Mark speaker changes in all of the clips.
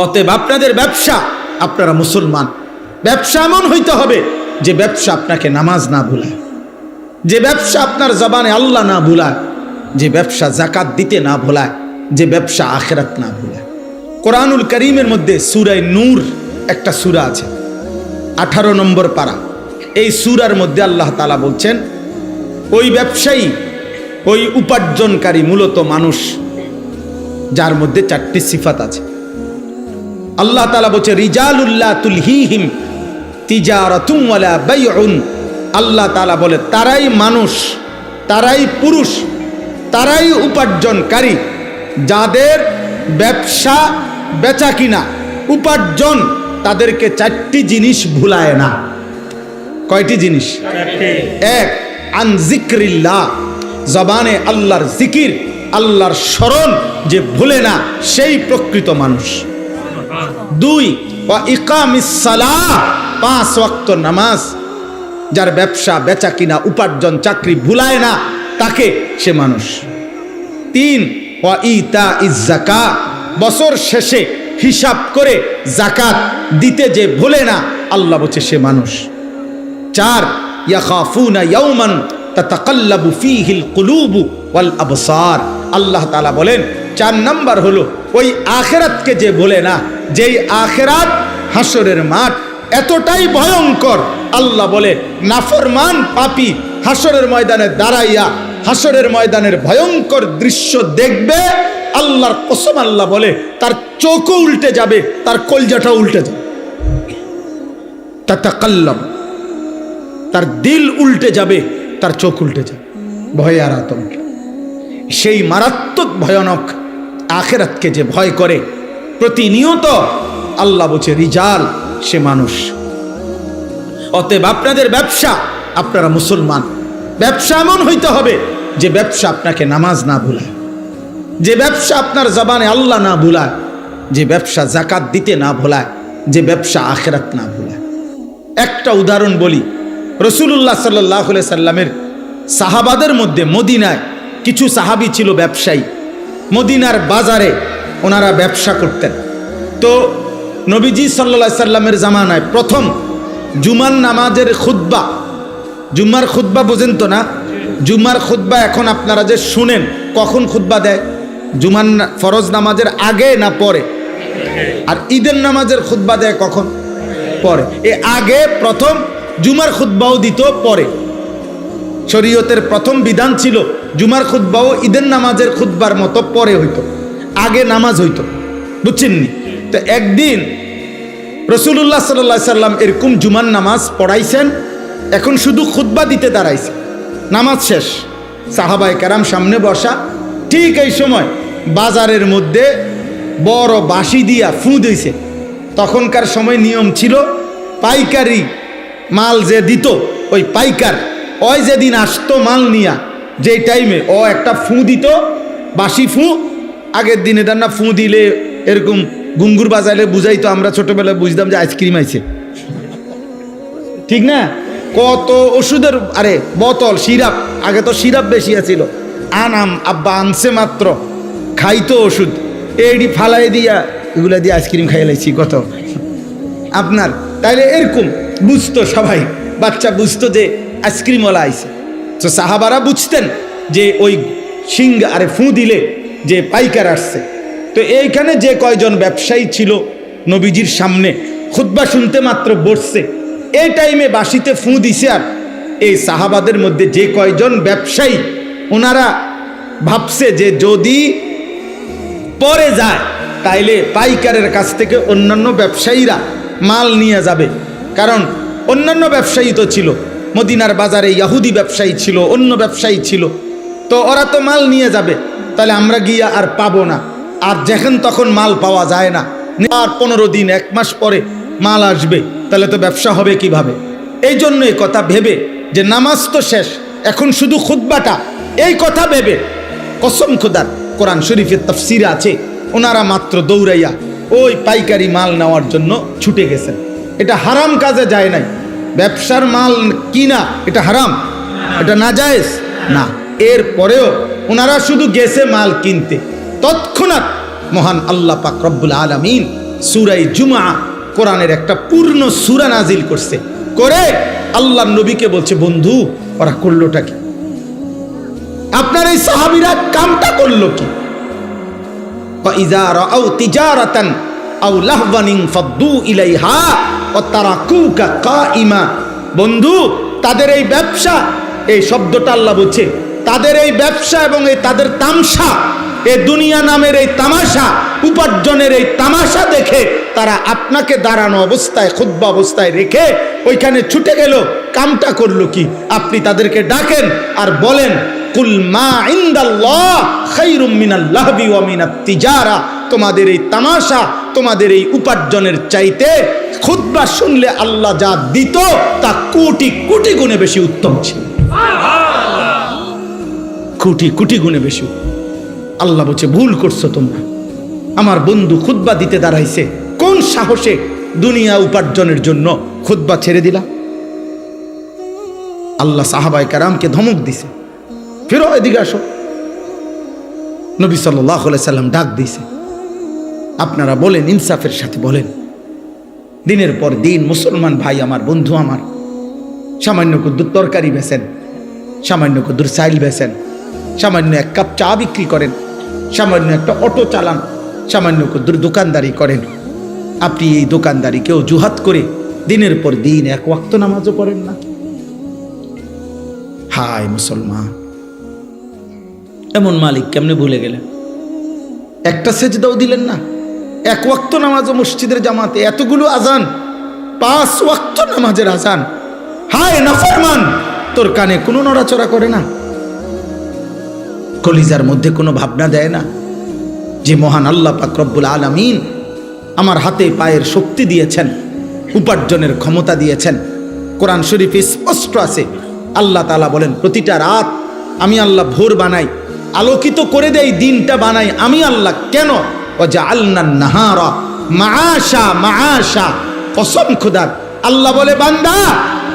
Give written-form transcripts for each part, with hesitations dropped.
Speaker 1: অতএব আপনাদের ব্যবসা, আপনারা মুসলমান, ব্যবসা এমন হইতে হবে যে ব্যবসা আপনাকে নামাজ না ভুলায়, যে ব্যবসা আপনার জবানে আল্লাহ না ভুলায়, যে ব্যবসা যাকাত দিতে না ভুলায়, যে ব্যবসা আখিরাত না ভুলায়। কোরআনুল কারীমের মধ্যে সূরা নূর একটা সূরা আছে, 18 নম্বর পারা। এই সূরার মধ্যে আল্লাহ তাআলা বলছেন, ওই ব্যবসায়ী, ওই উপার্জনকারী মূলত মানুষ যার মধ্যে 4টি সিফাত আছে। আল্লাহ তাআলা বলছে, রিজালুল্লাহ তুলহিহিম তিজারাতুন ওয়ালা বাইউন। আল্লাহ তাআলা বলে, তারাই মানুষ, তারাই পুরুষ, তারাই উপার্জনকারী যাদের ব্যবসা বেচা কিনা উপার্জন তাদেরকে 4টি জিনিস ভুলায় না। কয়টি জিনিস? 1, আন যিকরিল্লাহ, জবানে আল্লাহর জিকির, আল্লাহর স্মরণ যে ভুলে না, সেই প্রকৃত মানুষ। 2, ওয়া ইকামিস সালাহ, 5 ওয়াক্ত নামাজ, যার ব্যবসা বেচা কিনা উপার্জন চাকরি ভুলায় না, তাকে সে মানুষ। 3, ওয়া ইতাইজ যাকাত, বছর শেষে হিসাব করে যাকাত দিতে যে ভুলে না, আল্লাহ বলছে সে মানুষ। 4, ইয়াখাফুনা ইয়াওমান তাতাকাল্লাবু ফীহিল কুলুবু ওয়াল আবসার। আল্লাহ তাআলা বলেন 4 নাম্বার হলো ওই আখিরাতকে যে ভুলে না, যেই আখিরাত হাসরের মাঠ এতটাই ভয়ঙ্কর, আল্লাহ বলে নাফরমান পাপী হাসরের ময়দানে দাঁড়াইয়া হাসরের ময়দানের ভয়ঙ্কর দৃশ্য দেখবে, আল্লাহর কসম আল্লাহ বলে তার চোখও উল্টে যাবে, তার কলজাটা উল্টে যাবে। তাতাকাল্লাব, তার দিল উল্টে যাবে, তার চোখ উল্টে যাবে ভয়ে আর আতঙ্কে। সেই মারাত্মক ভয়ানক আখিরাতকে যে ভয় করে প্রতিনিয়ত, আল্লাহ বলছে রিজাল, সে মানুষ। অতএব আপনাদের ব্যবসা, আপনারা মুসলমান, ব্যবসা এমন হইতে হবে যে ব্যবসা আপনাকে নামাজ না ভুলায়, যে ব্যবসা আপনার জবানে আল্লাহ না ভুলায়, যে ব্যবসা যাকাত দিতে না ভুলায়, যে ব্যবসা আখিরাত না ভুলায়। একটা উদাহরণ বলি, রাসূলুল্লাহ সাল্লাল্লাহু আলাইহি সাল্লামের সাহাবাদের মধ্যে মদিনায় কিছু সাহাবী ছিল ব্যবসায়ী, মদিনার বাজারে ওনারা ব্যবসা করতেন। তো নবীজি সাল্লাল্লাহু আলাইহি সাল্লামের জামানায় প্রথম জুমার নামাজের খুতবা, জুমার খুতবা বোঝেন তো না? জুমার খুতবা এখন আপনারা যে শুনেন, কখন খুতবা দেয়? জুমার ফরজ নামাজের আগে না পরে? আর ঈদের নামাজের খুতবা দেয় কখন? পরে। এ আগে প্রথম জুমার খুতবাও দিত, পরে। শরীয়তের প্রথম বিধান ছিল জুমার খুতবাও ঈদের নামাজের খুতবার মতো পরে হইতো, আগে নামাজ হইতো, বুঝছেননি? তো একদিন রাসূলুল্লাহ সাল্লাল্লাহু আলাইহি সাল্লাম এরকম জুমার নামাজ পড়াইছেন, এখন শুধু খুতবা দিতে দাঁড়াইছে, নামাজ শেষ, সাহাবায়ে কেরাম সামনে বসা। ঠিক এই সময় বাজারের মধ্যে বড় বাঁশি দিয়া ফু দিয়েছে। তখনকার সময় নিয়ম ছিল পাইকারি মাল যে দিত, ওই পাইকার ওই যেদিন আসতো মাল নিয়া, যেই টাইমে ও একটা ফু দিত, বাঁশি ফু। আগের দিনে না ফু দিলে এরকম গুঙ্গুর বাজাইলে বুঝাইতো, আমরা ছোটবেলায় বুঝতাম যে আইসক্রিম আইছে, ঠিক না? কত ওষুধের, আরে বোতল সিরাপ, আগে তো সিরাপ বেশি আছিল, আনাম আব্বা আনছে মাত্র, খাইতো ওষুধ, এইডি ফালাই দিয়া এগুলা দিয়ে আইসক্রিম খাইয়ে লাইছি কত আপনার। তাইলে এরকম বুঝতো সবাই, বাচ্চা বুঝতো যে আইসক্রিমওয়ালা আইছে। তো সাহাবারা বুঝতেন যে ওই শিং আরে ফু দিলে যে পাইকার আসছে। তো এইখানে যে কয়জন ব্যবসায়ী ছিল নবীজির সামনে খুতবা শুনতে মাত্র বসছে, এই টাইমে বাঁশিতে ফু দিছে। আর এই সাহাবাদের মধ্যে যে কয়জন ব্যবসায়ী, ওনারা ভাবছে যে যদি পরে যায় তাইলে পাইকারের কাছ থেকে অন্যান্য ব্যবসায়ীরা মাল নিয়ে যাবে, কারণ অন্যান্য ব্যবসায়ী তো ছিল মদিনার বাজারে, ইহুদি ব্যবসায়ী ছিল, অন্য ব্যবসায়ী ছিল, তো ওরা তো মাল নিয়ে যাবে, তাহলে আমরা গিয়া আর পাবো না। আর যখন তখন মাল পাওয়া যায় না, আর 15 দিন 1 মাস পরে মাল আসবে, তাহলে তো ব্যবসা হবে কিভাবে? এই জন্য এই কথা ভেবে যে নামাজ তো শেষ, এখন শুধু খুতবাটা, এই কথা ভেবে কসম খোদার কোরআন শরীফের তাফসিরে আছে, ওনারা মাত্র দৌড়াইয়া ওই পাইকারি মাল নেওয়ার জন্য ছুটে গেছেন। এটা হারাম কাজে যায় নাই, ব্যবসার মাল কিনা এটা হারাম, এটা নাজায়েজ না। এরপরেও ওনারা শুধু গেছে মাল কিনতে, তৎক্ষণাৎ মহান আল্লাহ পাক রব্বুল আলামিন সূরা জুমআ কোরআনের একটা পূর্ণ সূরা নাজিল করছে, করে আল্লাহর নবীকে বলছে, বন্ধু ওরা করলোটা কি? আপনার এই সাহাবীরা কামটা করলো কি? وَإِذَا رَأَوْا تِجَارَةً أَوْ لَهْوًا انفَضُّوا إِلَيْهَا وَتَرَكُوكَ قَائِمًا। বন্ধু, তাদের এই ব্যবসা, এই শব্দটা আল্লাহ বলছে, তাদের এই ব্যবসা এবং এই তাদের তামসা, এই দুনিয়া নামের এই তামাশা, উপার্জনের এই তামাশা দেখে তারা আপনাকে দাঁড়ানো অবস্থায়, খুতবা অবস্থায় রেখে ওইখানে ছুটে গেল। কামটা করলো কি? আপনি তাদেরকে ডাকেন আর বলেন, কুল মা ইনদাল্লাহ খায়রুম মিনাল লাহবি ওয়া মিনাত তিজারা। তোমাদের এই তামাশা, তোমাদের এই উপার্জনের চাইতে খুতবা শুনলে আল্লাহ যা দিত তা কোটি কোটি গুণে বেশি উত্তম ছিল। কোটি কোটি গুণে বেশি। আল্লাহ বলছে, ভুল করছো তোমরা। আমার বন্ধু খুতবা দিতে দাঁড়াইছে, কোন সাহসে দুনিয়া উপার্জনের জন্য খুতবা ছেড়ে দিলা? আল্লাহ সাহাবায়ে কেরামকে ধমক দিছে, ফিরো এদিকে আসো। নবী সাল্লাল্লাহু আলাইহি সাল্লাম ডাক দিয়েছে, আপনারা বলেন, ইনসাফের সাথে বলেন। দিনের পর দিন মুসলমান ভাই আমার, বন্ধু আমার, সামান্য কুদ্দুর তরকারি বেচেন, সামান্য কুদ্দুর চাইল বেচেন, সামান্য এক কাপ চা বিক্রি করেন, সামান্য একটা অটো চালান, সামান্য কুদ্দুর দোকানদারি করেন। আপনি এই দোকানদারিকে অজুহাত করে দিনের পর দিন এক ওয়াক্ত নামাজও পড়েন না। হায় মুসলমান, এমন মালিক কেমনে ভুলে গেলেন? একটা সেজদাও দিলেন না, এক ওয়াক্ত নামাজও মসজিদের জামাতে, এতগুলো আজান, 5 ওয়াক্ত নামাজের আজান। হায় নাফরমান, তোর কানে কোনো নড়াচড়া করে না, কলিজার মধ্যে কোনো ভাবনা দেয় না যে মহান আল্লাহ পাক রব্বুল আলামিন আমার হাতে পায়ের শক্তি দিয়েছেন, উপার্জনের ক্ষমতা দিয়েছেন। কোরআন শরীফে স্পষ্ট আছে, আল্লাহ তাআলা বলেন, প্রতিটা রাত আমি আল্লাহ ভোর বানাই, আলোকিত করে দেই, দিনটা বানাই আমি আল্লাহ। কেন? ওয়াজআলনান নাহারা মাআশা মাআশা। কসম খোদার, আল্লাহ বলে, বান্দা,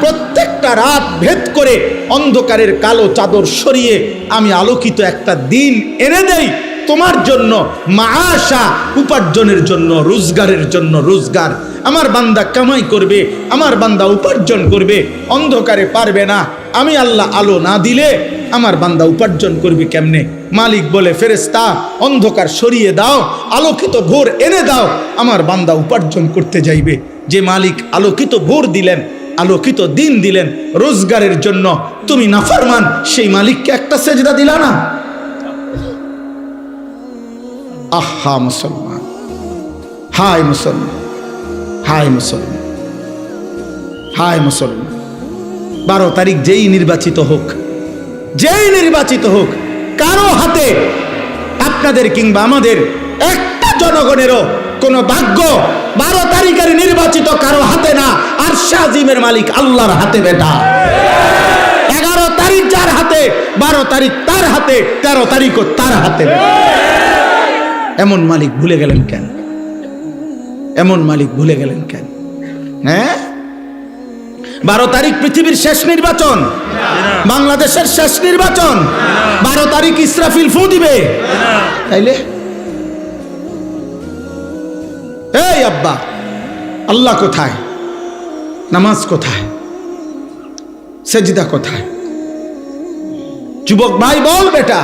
Speaker 1: প্রত্যেকটা রাত ভেদ করে অন্ধকারের কালো চাদর সরিয়ে আমি আলোকিত একটা দিন এনে দেই তোমার জন্য, মাআশা, উপার্জনের জন্য, রোজগারের জন্য রোজগার। আমার বান্দা কামাই করবে, আমার বান্দা উপার্জন করবে, অন্ধকারে পারবে না। আমি আল্লাহ আলো না দিলে আমার বান্দা উপার্জন করবে কেমনে? মালিক বলে, ফেরেশতা অন্ধকার সরিয়ে দাও, আলোকিত ভোর এনে দাও, আমার বান্দা উপার্জন করতে যাইবে। যে মালিক আলোকিত ভোর দিলেন, আলোকিত দিন দিলেন রোজগারের জন্য, তুমি নাফরমান, সেই মালিককে একটা সেজদা দিলা না। আহা মুসলমান, হায় মুসলমান, হায় মুসলমান, হায় মুসলমান। 12 তারিখ যেই নির্বাচিত হোক, যেই নির্বাচিত হোক, কারো হাতে, আপনাদের কিংবা আমাদের একটা জনগণেরও কোনো ভাগ্য 12 তারিখের নির্বাচিত কারো হাতে না, আরশে আজিমের মালিক আল্লাহর হাতে বেটা। 11 তারিখ যার হাতে, 12 তারিখ তার হাতে, 13 তারিখও তার হাতে। এমন মালিক ভুলে গেলেন কেন? এমন মালিক ভুলে গেলেন কেন? হ্যাঁ, 12 তারিখ পৃথিবীর শেষ নির্বাচন, বাংলাদেশের শেষ নির্বাচন। 12 তারিখ ইসরাফিল ফু দিবে, তাইলে এই আব্বা, আল্লাহ কোথায়? নামাজ কোথায়? সেজদা কোথায়? যুবক ভাই বল, বেটা,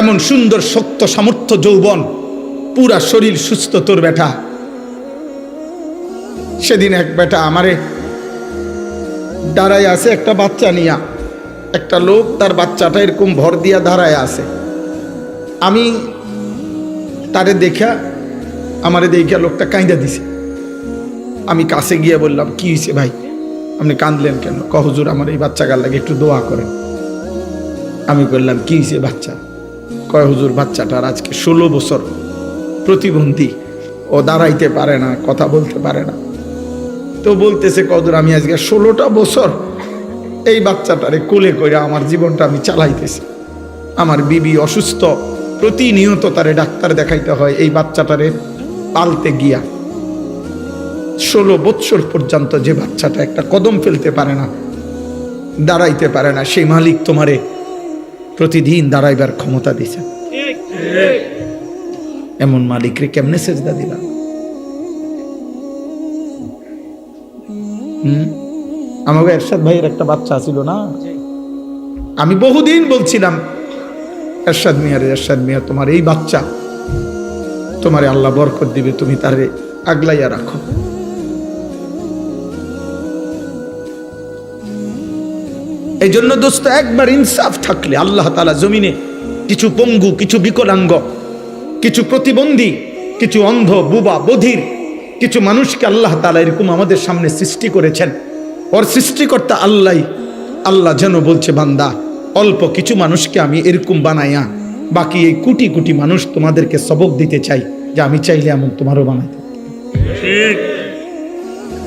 Speaker 1: এমন সুন্দর শক্ত সামর্থ্য যৌবন, পুরা শরীর সুস্থ তোর বেটা। সেদিন এক বেটা আমারে দাঁড়ায় আছে, একটা বাচ্চা নিয়া, একটা লোক তার বাচ্চাটা এরকম ভর দিয়া দাঁড়ায় আছে। আমি তারে দেখা, আমারে দেখা লোকটা কাঁদা দিছে। আমি কাছে গিয়ে বললাম, কি হয়েছে ভাই, আপনি কাঁদলেন কেন? হুজুর, আমার এই বাচ্চাটার লাগে একটু দোয়া করেন। আমি বললাম, কি হয়েছে বাচ্চা? কয়, হুজুর, বাচ্চাটার আজকে 16 বছর, প্রতিবন্ধী, ও দাঁড়াইতে পারে না, কথা বলতে পারে না। তো বলতেছে, কদর, আমি আজকে 16টা বছর এই বাচ্চাটারে কোলে করে আমার জীবনটা আমি চালাইতেছি। আমার বিবি অসুস্থ, প্রতিনিয়ত তারে ডাক্তার দেখাইতে হয় এই বাচ্চাটারে পালতে গিয়া। 16 বছর পর্যন্ত যে বাচ্চাটা একটা কদম ফেলতে পারে না, দাঁড়াইতে পারে না, সেই মালিক তোমারে প্রতিদিন দাঁড়াইবার ক্ষমতা দিছে। এমন মালিকরে কেমনে সেজদা দিলাম? আমাকে এরশাদ ভাইয়ের একটা বাচ্চা ছিল না, আমি বহুদিন বলছিলাম এরশাদ মিয়া তোমার এই বাচ্চা, তোমারে আল্লাহ বরকত দিবে, তুমি তারে আগলাইয়া রাখো। এই জন্য দোস্ত, একবার ইনসাফ থাকলে আল্লাহ তাআলা জমিনে কিছু পঙ্গু, কিছু বিকলাঙ্গ, কিছু প্রতিবন্ধী, কিছু অন্ধ, বুবা, বধির কিছু মানুষকে আল্লাহ তাআলা এরকম আমাদের সামনে সৃষ্টি করেছেন। ওর সৃষ্টিকর্তা আল্লাহ যেন বলছে, বান্দা অল্প কিছু মানুষকে আমি এরকম বানাইয়া বাকি এই কোটি কোটি মানুষ তোমাদেরকে সবক দিতে চাই যে আমি চাইলে এমন তোমারও বানাইতে,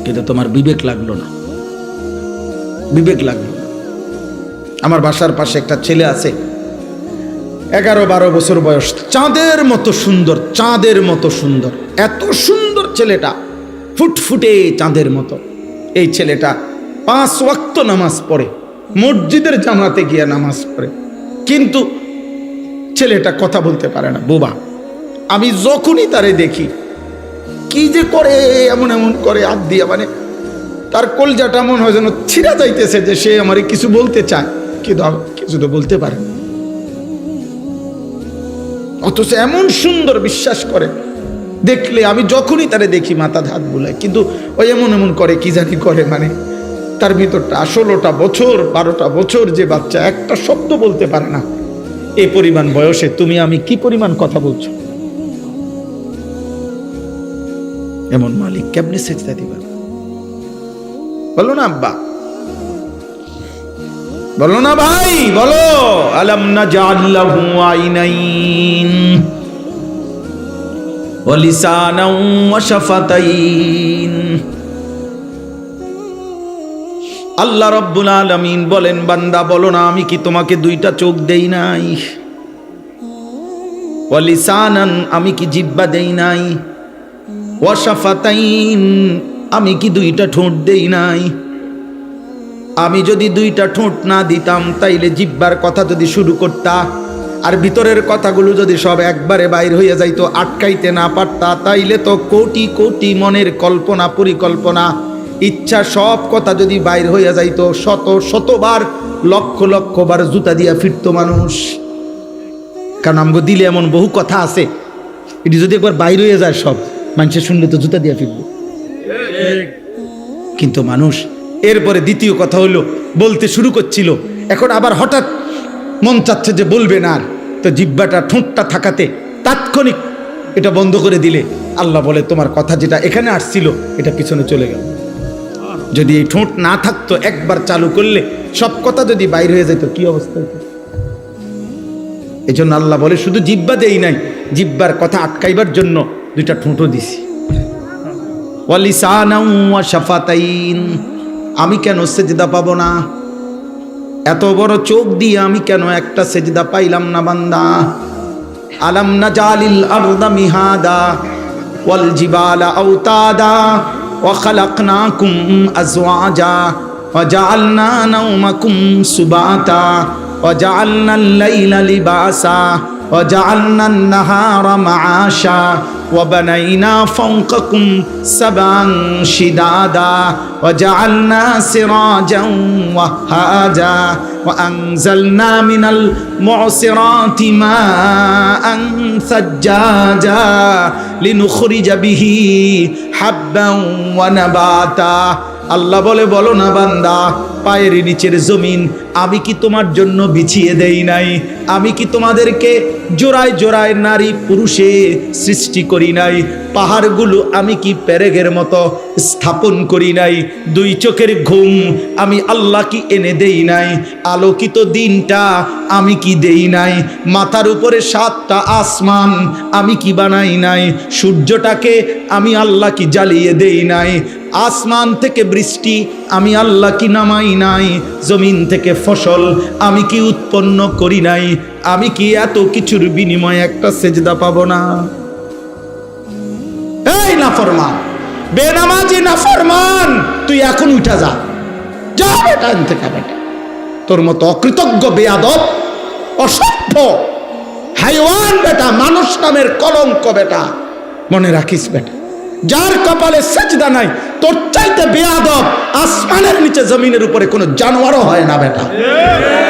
Speaker 1: কিন্তু তোমার বিবেক লাগলো না, বিবেক লাগলো না। আমার বাসার পাশে একটা ছেলে আছে, 11-12 বছর বয়স, চাঁদের মতো সুন্দর, চাঁদের মতো সুন্দর, এত সুন্দর ছেলেটা, ফুটফুটে চাঁদের মতো। এই ছেলেটা 5 ওয়াক্ত নামাজ পড়ে, মসজিদের জামাতে গিয়ে নামাজ পড়ে, কিন্তু ছেলেটা কথা বলতে পারে না, বোবা। আমি যখনই তারে দেখি কি যে করে, এমন এমন করে হাত দিয়া, মানে তার কলজাটা এমন হয় যেন ছিঁড়া যাইতেছে যে সে আমারে কিছু বলতে চায়, কিন্তু কিছু তো বলতে পারে না। অথচ এমন সুন্দর, বিশ্বাস করে দেখলে আমি যখনই তারে দেখি মাথা হাত বুলাই, কিন্তু ওই এমন এমন করে, কি জানি করে, মানে তার ভিতরটা 16টা বছর 12টা বছর যে বাচ্চা একটা শব্দ বলতে পারে না। এই পরিমাণ বয়সে তুমি আমি কি পরিমাণ কথা বলছো, এমন মালিক কেমনে সেজদা দিবা? বলো না আব্বা, বলো না ভাই, বলো। আলাম নাজআল লাহু আইনাইন ওয়া লিসানাও ওয়া শাফাতাইন। আল্লাহ রাব্বুল আলামিন বলেন, বান্দা বলো না, আমি কি তোমাকে 2টা চোখ দেই নাই? ওয়া লিসানান, আমি কি জিহ্বা দেই নাই? ওয়া শাফাতাইন, আমি কি 2টা ঠোঁট দেই নাই? আমি যদি 2টা ঠোঁট না দিতাম, তাইলে জিহ্বার কথা যদি শুরু করতা আর ভিতরের কথাগুলো যদি সব একবারে বাইর হইয়া যাইতো, আটকাইতে না পারতা, তাইলে তো কোটি কোটি মনের কল্পনা, পরিকল্পনা, ইচ্ছা, সব কথা যদি বাইর হইয়া যাইতো, শত শতবার, লক্ষ লক্ষ বার জুতা দিয়া ফিরতো মানুষ। কারণ আমগো দিলে এমন বহু কথা আছে, এটি যদি একবার বাইর হইয়া যায় সব, মানুষের শুনলে তো জুতা দিয়া ফিরবে। কিন্তু মানুষ এরপরে দ্বিতীয় কথা হলো, বলতে শুরু করছিল, এখন আবার হঠাৎ মন চাচ্ছে যে বলবে না, আর তো জিহ্বাটা, ঠোঁটটা থাকাতে তাৎক্ষণিক এটা বন্ধ করে দিলে আল্লাহ বলে, তোমার কথা যেটা এখানে আসছিল এটা পিছনে চলে গেল। যদি এই ঠোঁট না থাকতো, একবার চালু করলে সব কথা যদি বাইর হয়ে যেত, কি অবস্থা হতো? এই জন্য আল্লাহ বলে, শুধু জিহ্বা দেই নাই, জিহ্বার কথা আটকাইবার জন্য 2টা ঠোঁটও দিছি। ওয়া লিসানাও ওয়া শাফাতাইন, আমি কেন সেজদা পাবো না? এত বড় চোখ দিয়ে আমি কেন একটা সেজদা পাইলাম না বান্দা? আলাম নাজালিল আরদা মিহাদা ওয়াল জিবালা আওতাদা ওয়া খালাকনাকুম আজওয়াজা ওয়া জাআলনা নাওমাকুম সুবাতা ওয়া জাআলনাল লাইলা লিবাসা ওয়া জাআলনান নাহারা মাআশা وبنينا فوقكم سبعا شدادا وجعلنا سراجا وهاجا وأنزلنا من المعصرات ماء ثجاجا لنخرج به حبا ونباتا। আল্লাহ বলে, বলো না বান্দা, পায়ের নিচের জমিন আমি কি তোমার জন্য বিছিয়ে দেই নাই? আমি কি তোমাদেরকে জোড়ায় জোড়ায় নারী পুরুষে সৃষ্টি করি নাই? পাহাড়গুলো আমি কি পেরেকের মতো স্থাপন করি নাই? 2 চোখের ঘুম আমি আল্লাহ কি এনে দেই নাই? আলোকিত দিনটা আমি কি দেই নাই? মাথার উপরে 7টা আসমান আমি কি বানাই নাই? সূর্যটাকে আমি আল্লাহ কি জ্বালিয়ে দেই নাই? আসমান থেকে বৃষ্টি আমি আল্লাহ কি নামাই নাই? জমিন থেকে ফসল আমি কি উৎপন্ন করি নাই? আমি কি এত কিছুর বিনিময়ে একটা সেজদা পাবো না? এই নাফরমান, বেনামাজি নাফরমান, তুই এখন উঠা যা, যা বেটা এখান থেকে বেটা। তোর মতো অকৃতজ্ঞ, বেয়াদব, অসভ্য, হাইওয়ান বেটা, মানুষ নামের কলঙ্ক বেটা, মনে রাখিস বেটা, যার কপালে সেজদা নাই তোর চাইতে বেয়াদব আসমানের নিচে জমিনের উপরে কোনো জানোয়ারও হয় না বেটা।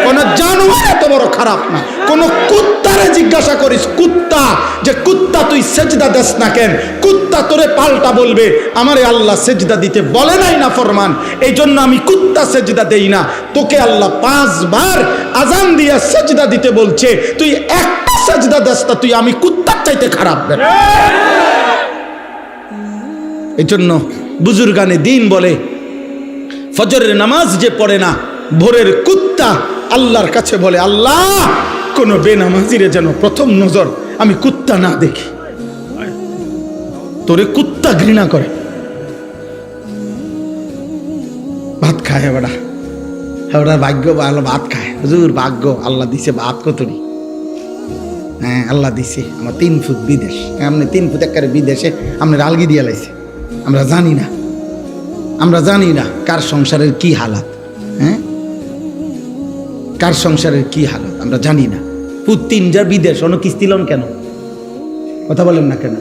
Speaker 1: কোনো জানোয়ার এত বড় খারাপ না। কোনো কুত্তারে জিজ্ঞাসা করিস, কুত্তা যে কুত্তা তুই সেজদা দেস না কেন, কুত্তা তোরে পাল্টা বলবে আমারে আল্লাহ সেজদা দিতে বলে নাই না ফরমান, এই জন্য আমি কুত্তা সেজদা দেই না। তোকে আল্লাহ 5 বার আজান দিয়ে সেজদা দিতে বলছে, তুই একটা সেজদা দেস না, তুই আমি কুত্তার চাইতে খারাপ বেটা। এই জন্য বুজুর্গানে দিন বলে ফজরের নামাজ যে পড়ে না, ভোরের কুত্তা আল্লাহর কাছে বলে আল্লাহ কোন বেনামাজিরে যেন প্রথম নজর আমি কুত্তা না দেখি। তোরে কুত্তা ঘৃণা করে। ভাত খায় বেড়া, ওরা ভাগ্য ভালো ভাত খায়। হুজুর ভাগ্য আল্লাহ দিছে ভাত কতরি। হ্যাঁ আল্লাহ দিছে, আমার 3 ফুট বিদেশ, আপনি 3 ফুট একেবারে বিদেশে আপনার আলগি দিয়া লাইছে। আমরা জানি না, আমরা জানি না কার সংসারের কি হালাত। হ্যাঁ কার সংসারের কি হালাত আমরা জানি না। ফুট 3 যার বিদেশ, অন্য কিস্তি লন কেন? কথা বলেন না কেন?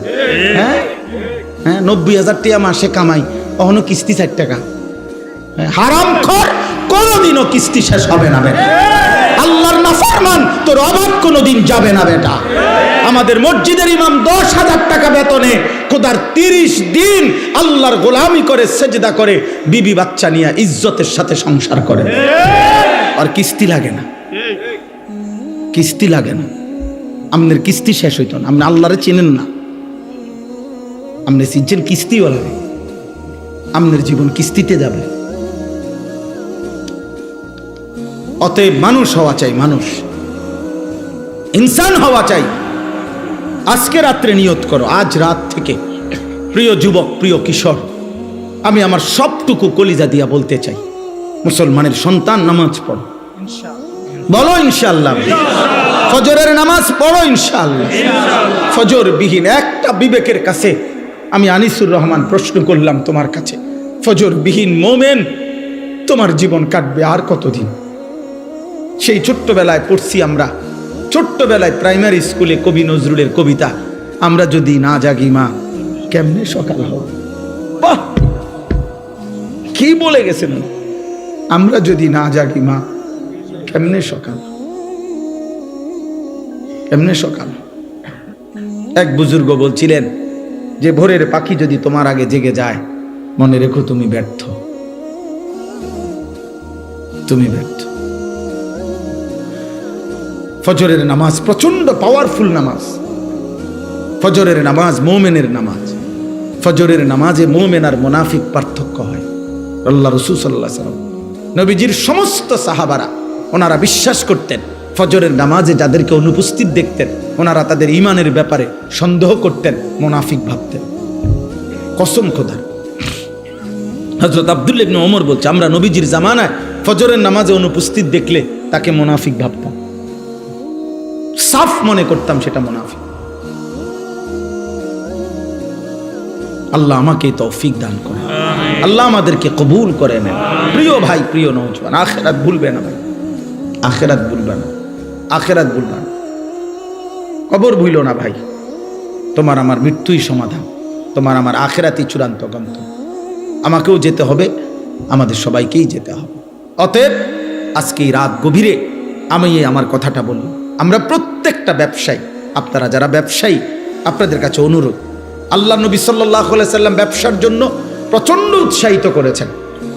Speaker 1: হ্যাঁ হ্যাঁ 90,000 টাকা মাসে কামাই, অন্য কিস্তি 4 টাকা। হারাম খোর, কোনদিনও কিস্তি শেষ হবে না বেটা। আল্লাহর নাফরমান, তোর অভাব কোনদিন যাবে না বেটা। আমাদের মসজিদের ইমাম 10,000 টাকা বেতনে খোদার 30 দিন আল্লাহর গোলামি করে সেজদা করে বিবি বাচ্চা নিয়ে ইজ্জতের সাথে সংসার করে, আর কিস্তি লাগে না, কিস্তি লাগে না। আমাদের কিস্তি শেষ হইতো না। আপনি আল্লাহরে চিনেন না, আপনি চিনছেন কিস্তিওয়ালা। আপনার জীবন কিস্তিতে যাবে। অতএব মানুষ হওয়া চাই, মানুষ ইনসান হওয়া চাই। আজকে রাত্রে নিয়ত করো, আজ রাত থেকে প্রিয় যুবক, প্রিয় কিশোর, আমি আমার সবটুকু কলিজা দিয়া বলতে চাই, মুসলমানের সন্তান নামাজ পড়ো, বলো ইনশাআল্লাহ। ফজরের নামাজ পড়ো ইনশাআল্লাহ। ফজর বিহীন একটা বিবেকের কাছে আমি আনিসুর রহমান প্রশ্ন করলাম তোমার কাছে, ফজর বিহীন মোমেন তোমার জীবন কাটবে আর কতদিন? সেই ছোট্টবেলায় পড়ছি আমরা, ছোট্টবেলায় প্রাইমারি স্কুলে কবি নজরুলের কবিতা, আমরা যদি না জাগি মা কেমনে সকাল হবে। বাহ, কি বলে গেছেন, আমরা যদি না জাগি মা কেমনে সকাল, কেমনে সকাল। এক বুজুর্গ বলছিলেন যে ভোরের পাখি যদি তোমার আগে জেগে যায়, মনে রেখো তুমি ব্যর্থ, তুমি ব্যর্থ। ফজরের নামাজ প্রচন্ড পাওয়ারফুল নামাজ। ফজরের নামাজ মোমেনের নামাজ। ফজরের নামাজে মোমেন আর মুনাফিক পার্থক্য হয়। আল্লাহ রাসূল সাল্লাল্লাহু আলাইহি ওয়াসাল্লাম, নবীজির সমস্ত সাহাবারা ওনারা বিশ্বাস করতেন ফজরের নামাজে যাদেরকে অনুপস্থিত দেখতেন ওনারা তাদের ঈমানের ব্যাপারে সন্দেহ করতেন, মুনাফিক ভাবতেন। কসম খোদার, হযরত আব্দুল্লাহ ইবনে ওমর বলছে, আমরা নবীজির জামানায় ফজরের নামাজে অনুপস্থিত দেখলে তাকে মুনাফিক ভাবতাম, সাফ মনে করতাম সেটা মুনাফিক। আল্লাহ আমাকে তৌফিক দান করে, আল্লাহ আমাদেরকে কবুল করে নেন। প্রিয় ভাই, প্রিয় নওজওয়ান, আখিরাত ভুলবে না ভাই, আখিরাত ভুলবে না, আখিরাত ভুলবে না, কবর ভুলো না ভাই। তোমার আমার মৃত্যুই সমাধান, তোমার আমার আখিরাতই চূড়ান্ত গন্তব্য। আমাকেও যেতে হবে, আমাদের সবাইকেই যেতে হবে। অতএব আজকে এই রাত গভীরে আমি আমার কথাটা বলি, আমরা প্রত্যেকটা ব্যবসায়ী, আপনারা যারা ব্যবসায়ী, আপনাদের কাছে অনুরোধ, আল্লাহ নবী সাল্লাল্লাহু আলাইহি সাল্লাম ব্যবসার জন্য প্রচন্ড উৎসাহিত করেছেন।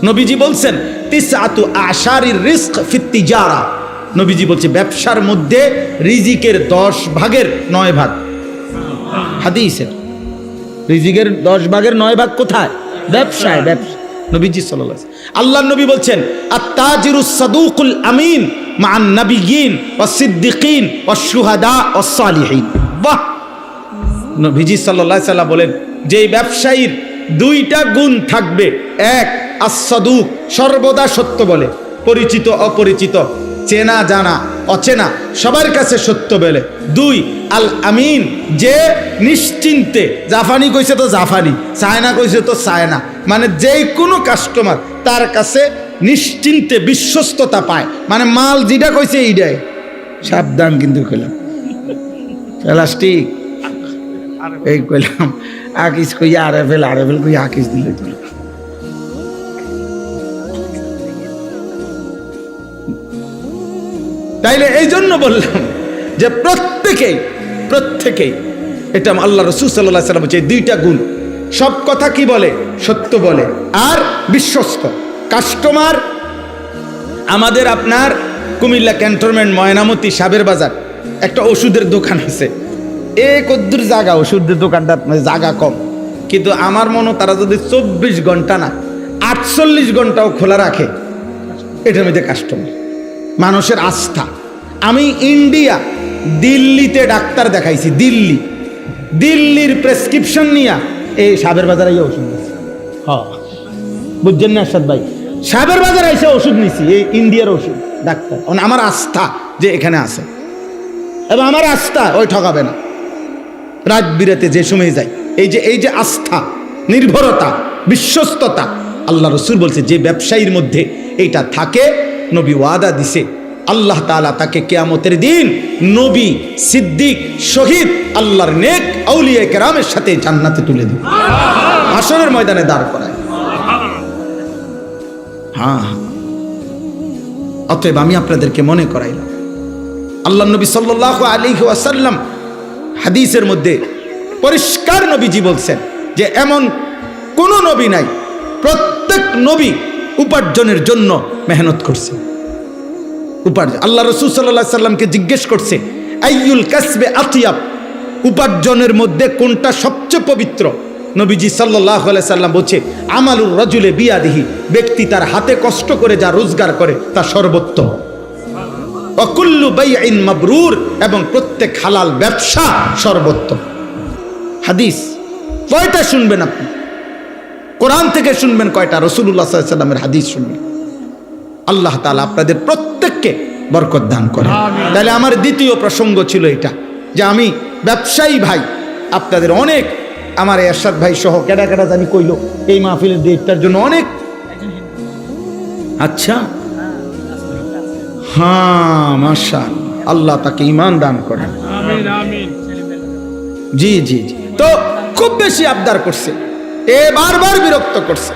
Speaker 1: নবীজি বলছেন তিসআতু আশারির রিজক ফিত তিজারা, নবীজি বলছে ব্যবসার মধ্যে রিজিকের 10 ভাগের 9 ভাগ, হাদিসে রিজিকের 10 ভাগের 9 ভাগ কোথায়? ব্যবসায়। ব্যবসা নবীজি সাল্লাল্লাহু আলাইহি ওয়াসাল্লাম, আল্লাহর নবী বলছেন আত-তাজিরুস সাদুকুল আমিন মা'আন নাবিয়্যিন ওয়াস সিদ্দিকিন ওয়াস শুহাদা ওয়াস সালিহিন। বাহ, নবীজি সাল্লাল্লাহু আলাইহি ওয়াসাল্লাম বলেন যে ব্যবসায়ীর 2টা গুণ থাকবে, এক আস-সাদুক, সর্বদা সত্য বলে, পরিচিত অপরিচিত, চেনা জানা অচেনা সবার কাছে সত্য বলে। 2 আল আমিন, যে নিশ্চিন্তে, জাফানি কইছে তো জাফানি, চায়না কইছে তো চায়না, মানে যে কোনো কাস্টমার তার কাছে নিশ্চিন্তে বিশ্বস্ততা পায়, মানে মাল যেটা কইছে এইটাই। সাবধান কিন্তু কইলাম, প্লাস্টিক এই কইলাম, আকিস কই আরেফেল, আরেফেল কই আকিস দিলে তো তাইলে এই জন্য বললাম যে প্রত্যেকেই এটা আল্লাহ রাসূল সাল্লাল্লাহু আলাইহি ওয়াসাল্লাম বলেছে, দুইটা গুণ। সব কথা কি বলে? সত্য বলে, আর বিশ্বস্ত। কাস্টমার আমাদের আপনার কুমিল্লা ক্যান্টনমেন্ট ময়নামতি সাবের বাজার একটা ওষুধের দোকান আছে। কদ্দুর জায়গা, ওষুধের দোকানটা জায়গা কম, কিন্তু আমার মনে তারা যদি 24 ঘন্টা না 48 ঘন্টাও খোলা রাখে, এটার মধ্যে কাস্টমার, মানুষের আস্থা। আমি ইন্ডিয়া দিল্লিতে ডাক্তার দেখাইছি, দিল্লির প্রেসক্রিপশন নিয়ে এই সাবের বাজারে ওষুধ নিয়েছি। হ্যাঁ, বুঝছেন না আরশাদ ভাই? সাবের বাজারে এসে ওষুধ নিছি, এই ইন্ডিয়ার ওষুধ ডাক্তার। আমার আস্থা যে এখানে আছে, এবং আমার আস্থা ওই ঠকাবে না। রাত বিরাতে যে সময় যাই, এই যে আস্থা, নির্ভরতা, বিশ্বস্ততা, আল্লাহ রাসূল বলছে যে ব্যবসায়ীর মধ্যে এইটা থাকে, নবী ওয়াদা দিছে আল্লাহ তাআলা তাকে কিয়ামতের দিন নবী, সিদ্দিক, শহীদ, আল্লাহর নেক আউলিয়া কেরামের সাথে জান্নাতে তুলে দিবে, হাশরের ময়দানে দাঁড় করায়। হ্যাঁ, অতএব আমি আপনাদেরকে মনে করাইলাম, আল্লাহ নবী সাল্লাল্লাহু আলাইহি ওয়াসাল্লাম হাদিসের মধ্যে পরিষ্কার নবীজি বলছেন যে এমন কোন নবী নাই, প্রত্যেক নবী উপার্জনের জন্য মেহনত করছে। আল্লাহ রাসূল সাল্লাল্লাহু আলাইহি সাল্লামকে জিজ্ঞেস করছে, আইয়ুল কাসবে আতিয়াব, উপার্জনের মধ্যে কোনটা সবচেয়ে পবিত্র? নবীজি সাল্লাল্লাহু আলাইহি সাল্লাম বলছে, আমালুর রাজুলে বিয়াদিহি, ব্যক্তি তার হাতে কষ্ট করে যা রোজগার করে তা সর্বোত্তম। ওয়াকুল্লু বাইইন মাবরুর, এবং প্রত্যেক হালাল ব্যবসা সর্বোত্তম। হাদিস কয়টা শুনবেন আপনি? কোরআন থেকে শুনবেন কয়টা? রাসূলুল্লাহ সাল্লাল্লাহু আলাইহি সাল্লামের হাদিস শুনবেন। আল্লাহ তাআলা আপনাদের প্রত্যেককে বরকত দান করেন। তাহলে আমার দ্বিতীয় প্রসঙ্গ ছিল এটা, যে আমি ব্যবসায়ী ভাই আপনাদের অনেক, আমার এরশাদ ভাই সহ কেডা কেডা জানি কইলো এই মাহফিলের ডেটটার জন্য অনেক। আচ্ছা, হ্যাঁ, মাশাআল্লাহ, আল্লাহ তাকে ঈমান দান করেন। আমিন আমিন। জি জি জি। তো খুব বেশি আবদার করছে, বারবার বিরক্ত করছে,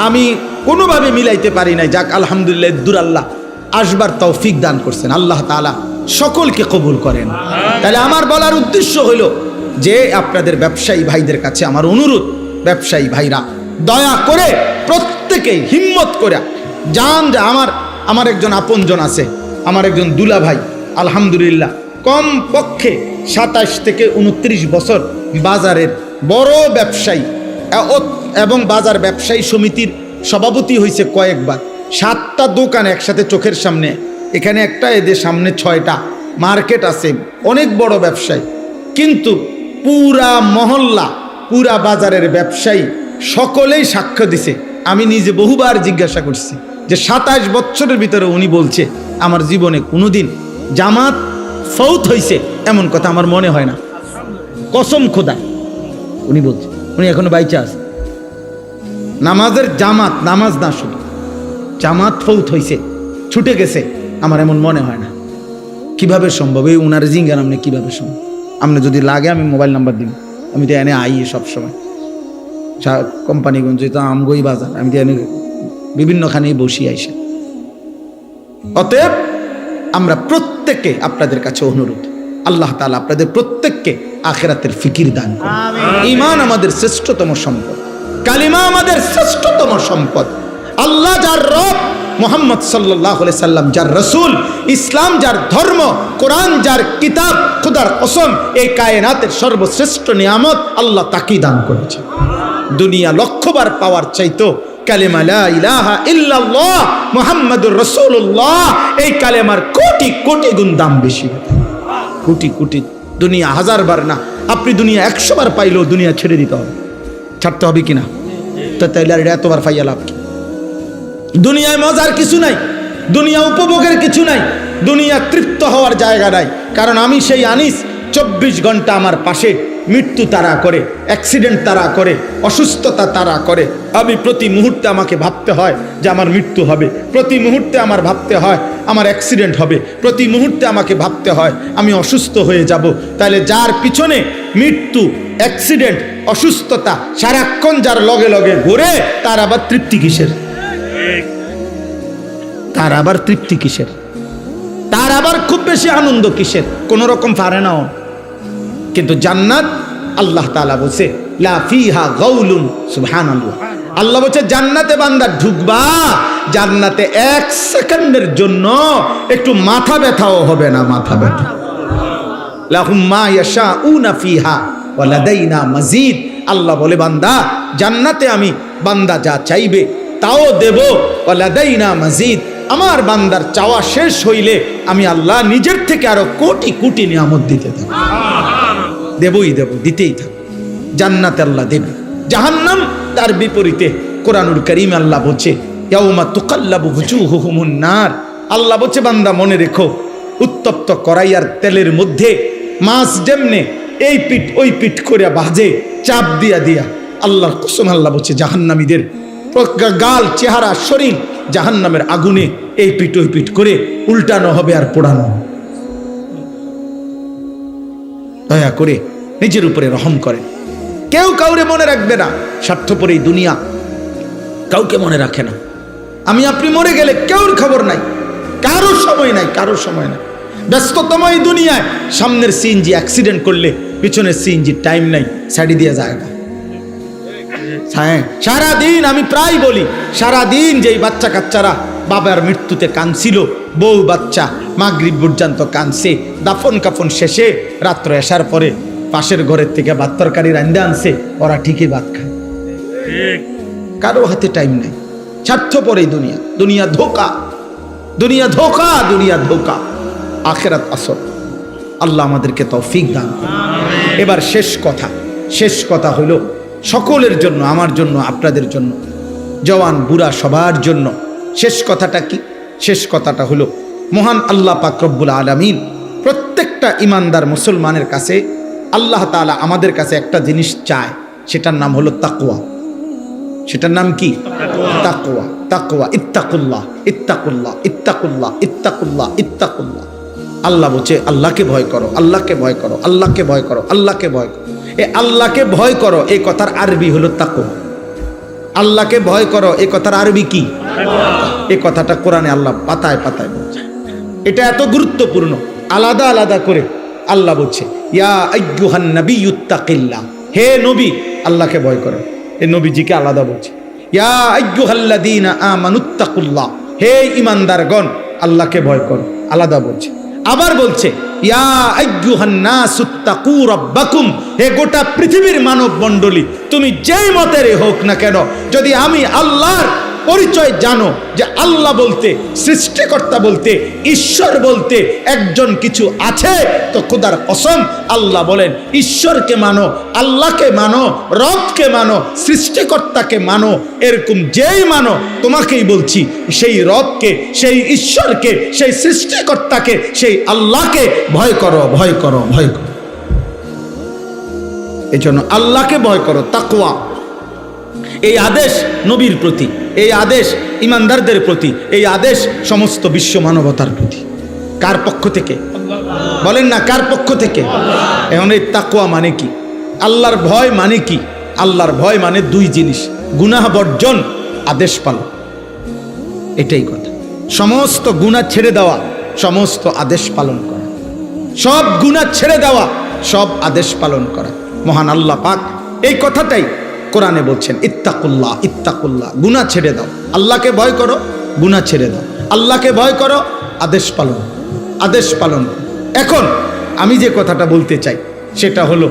Speaker 1: আমি কোনোভাবে মিলাইতে পারি নাই। যাক, আলহামদুলিল্লাহ, দূর আল্লাহ আসবার তৌফিক দান করছেন। আল্লাহ তাআলা সকলকে কবুল করেন। তাহলে আমার বলার উদ্দেশ্য হলো যে আপনাদের ব্যবসায়ী ভাইদের কাছে আমার অনুরোধ, ব্যবসায়ী ভাইরা দয়া করে প্রত্যেকেই হিম্মত করে যান। যে আমার একজন আপনজন আছে, আমার একজন দুলা ভাই, আলহামদুলিল্লাহ কম পক্ষে 27 থেকে 29 বছর বাজারের বড় ব্যবসায়ী, এবং বাজার ব্যবসায়ী সমিতির সভাপতি হয়েছে কয়েকবার। 7টা দোকান একসাথে চোখের সামনে, এখানে একটা, এদের সামনে 6টা, মার্কেট আছে, অনেক বড় ব্যবসায়ী। কিন্তু পুরা মহল্লা, পুরা বাজারের ব্যবসায়ী সকলেই সাক্ষ্য দিছে। আমি নিজে বহুবার জিজ্ঞাসা করছি যে 27 বছরের ভিতরে উনি বলছে আমার জীবনে কোনোদিন জামাত ফৌত হয়েছে এমন কথা আমার মনে হয় না, কসম খোদা। উনি বলছে, উনি এখনো বাইচা আছে। নামাজের জামাত, নামাজ না শুধু জামাত ফৌত হয়েছে, ছুটে গেছে, আমার এমন মনে হয় না। কিভাবে সম্ভব? এই উনার জিঙ্গার আপনি কিভাবে সম্ভব? আপনি যদি লাগে আমি মোবাইল নাম্বার দিব, আমি তো এনে আই সবসময় কোম্পানিগঞ্জ, তো আমগই বাজার, আমি তো এনে বিভিন্নখানেই বসি আইসা। অতএব আমরা প্রত্যেককে আপনাদের কাছে অনুরোধ, আল্লাহ তাআলা আপনাদের প্রত্যেককে আখিরাতের ফিকির দান করুন। ঈমান আমাদের শ্রেষ্ঠতম সম্পদ, কালিমা আমাদের শ্রেষ্ঠতম সম্পদ। আল্লাহ যার রব, মুহাম্মদ সাল্লাল্লাহু আলাইহি সাল্লাম যার রাসূল, ইসলাম যার ধর্ম, কোরআন যার কিতাব, খোদার কসম এই কায়নাতের সর্বশ্রেষ্ঠ নিয়ামত আল্লাহ তাকেই দান করেছে। দুনিয়া লক্ষবার পাওয়ার চাইতো কালেমা লা ইলাহা ইল্লাল্লাহ মুহাম্মাদুর রাসূলুল্লাহ, এই কালেমার কোটি কোটি গুণ দাম বেশি, কোটি কোটি। দুনিয়া 1000 বার না, আপনি দুনিয়া 100 বার পাইলেও দুনিয়া ছেড়ে দিতে হবে, ছাড়তে হবে কিনা? তো তাইলে আর এতবার পাইয়া লাভ কি? দুনিয়ায় মজার কিছু নাই, দুনিয়া উপভোগের কিছু নাই, দুনিয়া তৃপ্ত হওয়ার জায়গা নাই। কারণ আমি সেই আনিস 24 ঘন্টা আমার পাশে, মৃত্যু তাড়া করে, অ্যাক্সিডেন্ট তাড়া করে, অসুস্থতা তাড়া করে। আমি প্রতি মুহূর্তে আমাকে ভাবতে হয় যে আমার মৃত্যু হবে, প্রতি মুহূর্তে আমার ভাবতে হয় আমার অ্যাক্সিডেন্ট হবে, প্রতি মুহূর্তে আমাকে ভাবতে হয় আমি অসুস্থ হয়ে যাব। তাহলে যার পিছনে মৃত্যু, অ্যাক্সিডেন্ট, অসুস্থতা সারাক্ষণ যার লগে লগে ঘুরে, তার আবার তৃপ্তি কিসের? তার আবার তৃপ্তি কিসের? তার আবার খুব বেশি আনন্দ কিসের, কোন রকম পারে না। কিন্তু জান্নাত আল্লাহ তাআলা বলছে লা ফিহা গাউলুন, সুবহানাল্লাহ। আল্লাহ বলছে জান্নাতে বান্দা ঢুকবা, জান্নাতে 1 সেকেন্ডের জন্য একটু মাথা ব্যথাও হবে না, মাথা ব্যথা। লাহুম মা ইয়াশাউনা ফিহা ওয়া লাদাইনা মাজিদ। আল্লাহ বলে বান্দা জান্নাতে আমি বান্দা যা চাইবে তাও দেব, ওয়া লাদাইনা মাজিদ। আমার বান্দার চাওয়া শেষ হইলে আমি আল্লাহ নিজের থেকে আরো কোটি কোটি নিয়ামত দিতে দেব, দেবই দেব, দিতেই থাকব। জান্নাতে আল্লাহ দেবে। জাহান্নাম তার বিপরীতে কোরআনুল কারীম আল্লাহ বলছে ইয়াউমা তুকাল্লাবু ওয়ুজুহুহুমুন নার। আল্লাহ বলছে বান্দা মনে রেখো, উত্তপ্ত কড়াই আর তেলের মধ্যে মাছ যেমনে এই পিঠ ওই পিঠ করে ভাজে চাপ দিয়া দিয়া, আল্লাহর কসম আল্লাহ বলছে জাহান্নামীদের গাল, চেহারা, শরীর জাহান্নামের আগুনে এই পিঠ ওই পিঠ করে উল্টানো হবে আর পোড়ানো। দয়া করে নিজের উপরে রহম করে। কেউ কাউরে মনে রাখবে না, স্বার্থপর এই দুনিয়া কাউকে মনে রাখে না। আমি আপনি মরে গেলে কেউর খবর নাই, কারোর সময় নাই, কারোর সময় নাই। ব্যস্ততম এই দুনিয়ায় সামনের সিএনজি অ্যাক্সিডেন্ট করলে পিছনের সিএনজি টাইম নাই, সাইডে দিয়ে যায় না। হ্যাঁ, সারাদিন আমি প্রায় বলি, সারাদিন যেই বাচ্চা কাচ্চারা বাবার মৃত্যুতে কাঁদছিল, বউ বাচ্চা মাগরিব পর্যন্ত কাঁদছে, দাফন কাফন শেষে রাত্র আসার পরে পাশের ঘরের থেকে ভাত তরকারি রান্না আনছে, ওরা ঠিকই ভাত খায়। কারো হাতে টাইম নাই, স্বার্থপর এই দুনিয়া। দুনিয়া ধোকা, দুনিয়া ধোকা, দুনিয়া ধোকা, আখিরাত আসর। আল্লাহ আমাদেরকে তৌফিক দান করুন। এবার শেষ কথা হলো সকলের জন্য, আমার জন্য, আপনাদের জন্য, জওয়ান বুড়া সবার জন্য। শেষ কথাটা কি? শেষ কথাটা হলো মহান আল্লাহ পাক রব্বুল আলামিন প্রত্যেকটা ইমানদার মুসলমানের কাছে আল্লাহ তাআলা আমাদের কাছে একটা জিনিস চায়, সেটার নাম হলো তাকওয়া। সেটার নাম কি? তাকওয়া। তাকওয়া, ইত্তাকুল্লাহ, ইত্তাকুল্লাহ, ইত্তাকুল্লাহ, ইত্তাকুল্লাহ, ইত্তাকুল্লাহ। আল্লাহ বলছে আল্লাহকে ভয় করো, আল্লাহকে ভয় করো, আল্লাহকে ভয় করো, আল্লাহকে ভয় করো। এই আল্লাহকে ভয় করো এই কথার আরবি হলো তাকওয়া। আল্লাহকে ভয় করো এই কথার আরবি কি? এই কথাটা কোরআনে আল্লাহ পাতায় পাতায় বলছে। এটা এত গুরুত্বপূর্ণ, আলাদা আলাদা করে আল্লাহ বলছে ইয়া আইয়ুহান নাবিয়্যুত্তাকিল্লাহ, হে নবী আল্লাহকে ভয় করো। এই নবীজিকে আলাদা বলছে ইয়া আইয়ুহাল্লাযীনা আমানুত্তাকুল্লাহ, হে ঈমানদারগণ আল্লাহকে ভয় করো, আলাদা বলছে। আবার বলছে ইয়া আইয়ুহান নাসুত্তাকু রাব্বাকুম, হে গোটা পৃথিবীর মানব মণ্ডলী তুমি যেই মতের হোক না কেন, যদি আমি আল্লাহর পরিচয় জানো যে আল্লাহ বলতে, সৃষ্টিকর্তা বলতে, ঈশ্বর বলতে একজন কিছু আছে, তো খোদার কসম আল্লাহ বলেন ঈশ্বরকে মানো, আল্লাহকে মানো, রবকে মানো, সৃষ্টিকর্তাকে মানো। এরকম যেই মানো, তোমাকেই বলছি সেই রবকে, সেই ঈশ্বরকে, সেই সৃষ্টিকর্তাকে, সেই আল্লাহকে ভয় করো, ভয় করো, ভয় করো। এই জন্য আল্লাহকে ভয় করো, তাকওয়া। এই আদেশ নবীর প্রতি, এই আদেশ ইমানদারদের প্রতি, এই আদেশ সমস্ত বিশ্ব মানবতার প্রতি। কার পক্ষ থেকে বলেন না? কার পক্ষ থেকে? এখন এই তাকওয়া মানে কি? আল্লাহর ভয় মানে কি? আল্লাহর ভয় মানে দুই জিনিস, গুনাহ বর্জন, আদেশ পালন। এটাই কথা। সমস্ত গুনাহ ছেড়ে দেওয়া, সমস্ত আদেশ পালন করা, সব গুনাহ ছেড়ে দেওয়া, সব আদেশ পালন করা। মহান আল্লাহ পাক এই কথাটাই কোরআনে বলছেন ইত্তাকুল্লাহ, ইত্তাকুল্লাহ, গুনাহ ছেড়ে দাও, আল্লাহকে ভয় করো, গুনাহ ছেড়ে দাও, আল্লাহকে ভয় করো, আদেশ পালন, আদেশ পালন। এখন আমি যে কথাটা বলতে চাই সেটা হলো